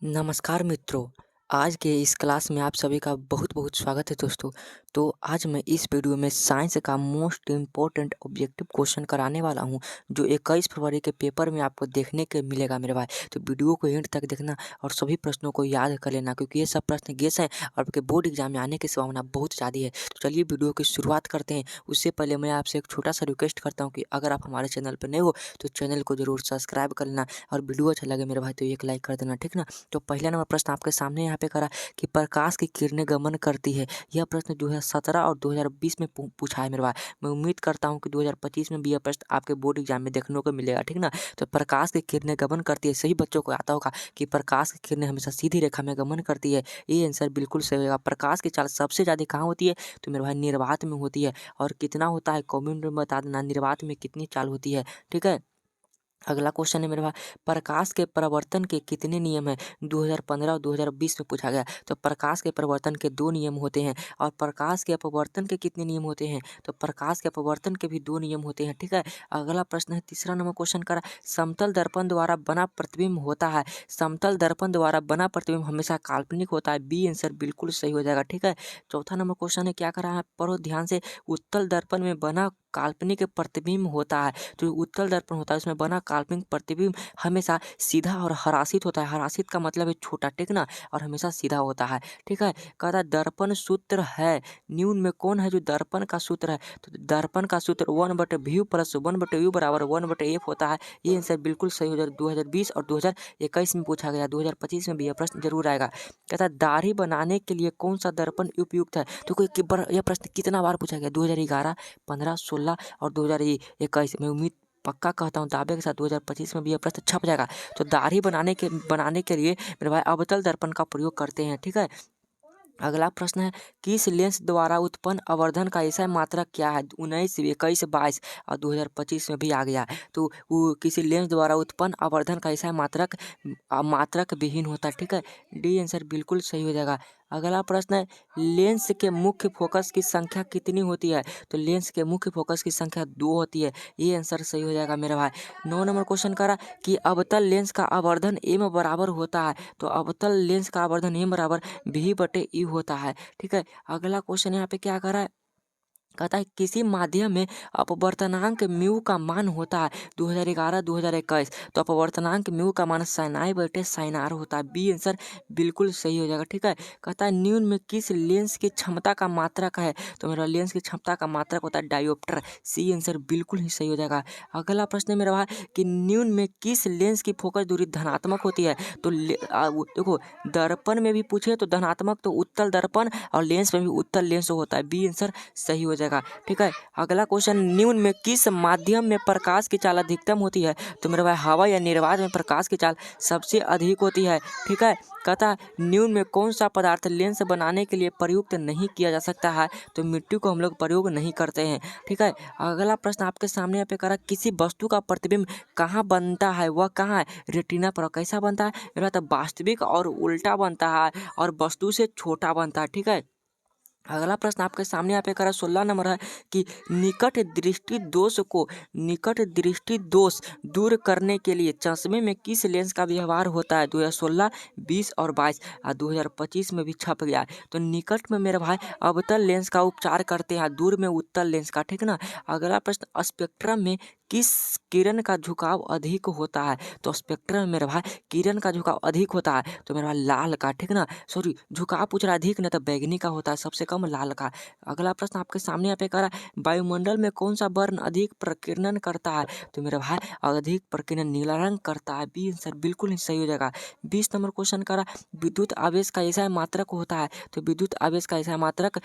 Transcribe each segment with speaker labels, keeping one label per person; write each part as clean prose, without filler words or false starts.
Speaker 1: नमस्कार मित्रों, आज के इस क्लास में आप सभी का बहुत बहुत स्वागत है दोस्तों। तो आज मैं इस वीडियो में साइंस का मोस्ट इम्पोर्टेंट ऑब्जेक्टिव क्वेश्चन कराने वाला हूं, जो 21 फरवरी के पेपर में आपको देखने के मिलेगा मेरे भाई। तो वीडियो को एंड तक देखना और सभी प्रश्नों को याद कर लेना, क्योंकि ये सब प्रश्न गेस हैं और आपके बोर्ड एग्जाम में आने की संभावना बहुत ज़्यादा है। तो चलिए वीडियो की शुरुआत करते हैं। उससे पहले मैं आपसे एक छोटा सा रिक्वेस्ट करता हूँ कि अगर आप हमारे चैनल पर नए हो तो चैनल को जरूर सब्सक्राइब कर लेना, और वीडियो अच्छा लगे मेरे भाई तो एक लाइक कर देना, ठीक ना। तो पहला नंबर प्रश्न आपके सामने यहाँ पे करा कि प्रकाश की किरणें गमन करती है। यह प्रश्न 2017 और 2020 में पूछा है मेरे भाई। मैं उम्मीद करता हूँ कि 2025 में भी यह प्रश्न आपके बोर्ड एग्जाम में देखने को मिलेगा, ठीक ना। तो प्रकाश की किरणें गमन करती है, सही बच्चों को आता होगा कि प्रकाश की किरणें हमेशा सीधी रेखा में गमन करती है। ये आंसर बिल्कुल सही होगा। प्रकाश की चाल सबसे ज़्यादा कहाँ होती है? तो मेरे भाई निर्वात में होती है। और कितना होता है कमेंट में बता देना, निर्वात में कितनी चाल होती है, ठीक है। अगला क्वेश्चन है मेरे भाई, प्रकाश के प्रवर्तन के कितने नियम हैं? 2015 और 2020 में पूछा गया। तो प्रकाश के प्रवर्तन के 2 नियम होते हैं। और प्रकाश के अपवर्तन के कितने नियम होते हैं? तो प्रकाश के अपवर्तन के भी 2 नियम होते हैं, ठीक है। अगला प्रश्न है, तीसरा नंबर क्वेश्चन करा, समतल दर्पण द्वारा बना प्रतिबिंब होता है। समतल दर्पण द्वारा बना प्रतिबिंब हमेशा काल्पनिक होता है। बी आंसर बिल्कुल सही हो जाएगा, ठीक है। चौथा नंबर क्वेश्चन है, क्या करा है, पढ़ो ध्यान से। उत्तल दर्पण में बना काल्पनिक प्रतिबिंब होता है। तो उत्तल दर्पण होता है, उसमें बना काल्पनिक प्रतिबिंब हमेशा सीधा और हरासित होता है। हरासित का मतलब है छोटा, ठीक ना, और हमेशा सीधा होता है, ठीक है। कहता है दर्पण सूत्र है न्यून में कौन है जो दर्पण का सूत्र है? तो दर्पण का सूत्र 1/व्यू प्लस 1/यू बराबर 1/एफ होता है। ये आंसर बिल्कुल सही हो जाएगा। 2020 और 2021 में पूछा गया, 2025 में भी यह प्रश्न जरूर आएगा। कहता है दाढ़ी बनाने के लिए कौन सा दर्पण उपयुक्त है? तो यह प्रश्न कितना बार पूछा गया? 2011, 15, 16 और 2021 में। उम्मीद पक्का कहता हूँ दावे के साथ 2025 में भी यह प्रश्न छप जाएगा। तो दाढ़ी बनाने के लिए मेरे भाई अवतल दर्पण का प्रयोग करते हैं, ठीक है। अगला प्रश्न है, किस लेंस द्वारा उत्पन्न आवर्धन का ऐसा मात्रक क्या है? 19, 21, 22 और 2025 में भी आ गया। तो वो किसी लेंस द्वारा उत्पन्न आवर्धन का ऐसा मात्रक विहीन होता है, ठीक है। डी आंसर बिल्कुल सही हो जाएगा। अगला प्रश्न है, लेंस के मुख्य फोकस की संख्या कितनी होती है? तो लेंस के मुख्य फोकस की संख्या 2 होती है। ये आंसर सही हो जाएगा मेरा भाई। 9 नंबर क्वेश्चन करा कि अवतल लेंस का आवर्धन एम बराबर होता है। तो अवतल लेंस का आवर्धन एम बराबर V/U होता है, ठीक है। अगला क्वेश्चन यहाँ पे क्या कर रहा है, कहता है किसी माध्यम में अपवर्तनांक म्यू का मान होता है। 2011, 2021। तो अपवर्तनांक म्यू का मान sin/sin r होता है। बी आंसर बिल्कुल सही हो जाएगा, ठीक है। कहता है न्यून में किस लेंस की क्षमता का मात्रक है? तो मेरा लेंस की क्षमता का मात्रक होता है डायोप्टर। सी आंसर बिल्कुल ही सही हो जाएगा। अगला प्रश्न है मेरा भाई कि न्यून में किस लेंस की फोकस दूरी धनात्मक होती है? तो देखो, दर्पण में भी पूछे तो धनात्मक, तो उत्तल दर्पण और लेंस में भी उत्तल लेंस होता है। बी आंसर सही हो जाएगा, ठीक है। अगला क्वेश्चन, न्यून में किस माध्यम में प्रकाश की चाल अधिकतम होती है? तो मेरे भाई हवा या निर्वात में प्रकाश की चाल सबसे अधिक होती है, ठीक है। कहता है न्यून में कौन सा पदार्थ लेंस बनाने के लिए प्रयुक्त नहीं किया जा सकता है? तो मिट्टी को हम लोग प्रयोग नहीं करते हैं, ठीक है। अगला प्रश्न आपके सामने यहाँ पे करा, किसी वस्तु का प्रतिबिंब कहाँ बनता है? वह कहाँ है? रेटिना पर। कैसा बनता है मेरा? तो वास्तविक और उल्टा बनता है, और वस्तु से छोटा बनता है, ठीक है। अगला प्रश्न आपके सामने यहाँ पे करा 16 नंबर है कि निकट दृष्टि दोष दूर करने के लिए चश्मे में किस लेंस का व्यवहार होता है? 2016, 20 और 22 और 2025 में भी छप गया है। तो निकट में मेरे भाई अवतल लेंस का उपचार करते हैं, दूर में उत्तल लेंस का, ठीक ना। अगला प्रश्न, स्पेक्ट्रम में किस किरण का झुकाव अधिक होता है? तो स्पेक्ट्रम में मेरे भाई किरण का झुकाव अधिक होता है, तो मेरा भाई लाल का, ठीक ना। सॉरी, झुकाव पूछ रहा है अधिक, नहीं तो बैगनी का होता है, सबसे कम लाल का। अगला प्रश्न आपके सामने यहाँ पे करा, वायुमंडल में कौन सा वर्ण अधिक प्रकीर्णन करता है? तो मेरे भाई अधिक प्रकीर्णन नीला रंग करता है। बी आंसर बिल्कुल ही सही हो जाएगा। 20 नंबर क्वेश्चन करा, विद्युत आवेश का ऐसा मात्रक होता है? तो विद्युत आवेश का ऐसा मात्रक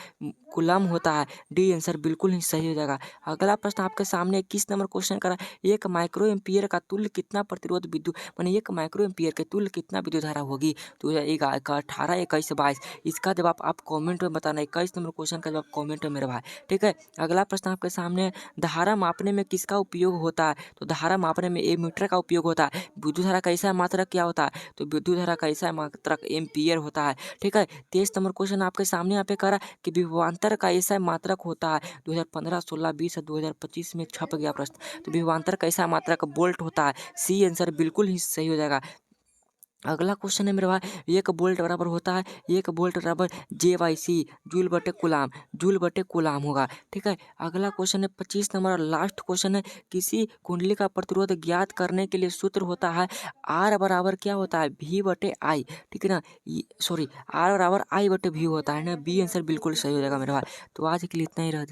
Speaker 1: कूलम होता है। डी आंसर बिल्कुल ही सही हो जाएगा। अगला प्रश्न आपके सामने 21 नंबर क्वेश्चन करा, एक माइक्रो एम्पियर का तुल्य कितना प्रतिरोध विद्युत माने 1 माइक्रो एम्पियर के तुल्य कितना विद्युत धारा होगी? 2018, 21, 22। इसका जवाब आप कमेंट में बताना। 21 नंबर क्वेश्चन का जवाब कमेंट में मेरे भाई, ठीक है। अगला प्रश्न आपके सामने है, धारा मापने में किसका उपयोग होता है? तो धारा मापने में एमीटर का उपयोग होता है। विद्युत धारा का ऐसा मात्रक क्या होता है? तो विद्युत धारा का ऐसा मात्रक एम्पियर होता है, ठीक है। 23 नंबर क्वेश्चन आपके सामने यहाँ पे करा कि विभवांतर का ऐसा मात्रक होता है। 2015, 16, 20 और 2025 में छप गया प्रश्न। तो विभवांतर का ऐसा मात्रक वोल्ट होता है। सी आंसर बिल्कुल ही सही हो जाएगा। अगला क्वेश्चन है मेरे भाई, 1 वोल्ट बराबर होता है 1 वोल्ट बराबर JYC जूल बटे कूलाम होगा। ठीक है, अगला क्वेश्चन है 25 नंबर और लास्ट क्वेश्चन है, किसी कुंडली का प्रतिरोध ज्ञात करने के लिए सूत्र होता है R बराबर क्या होता है V बटे I। ठीक है ना, सॉरी R बराबर I बटे V होता है ना। बी आंसर बिल्कुल सही हो जाएगा मेरे भाई। तो आज के लिए इतना ही रह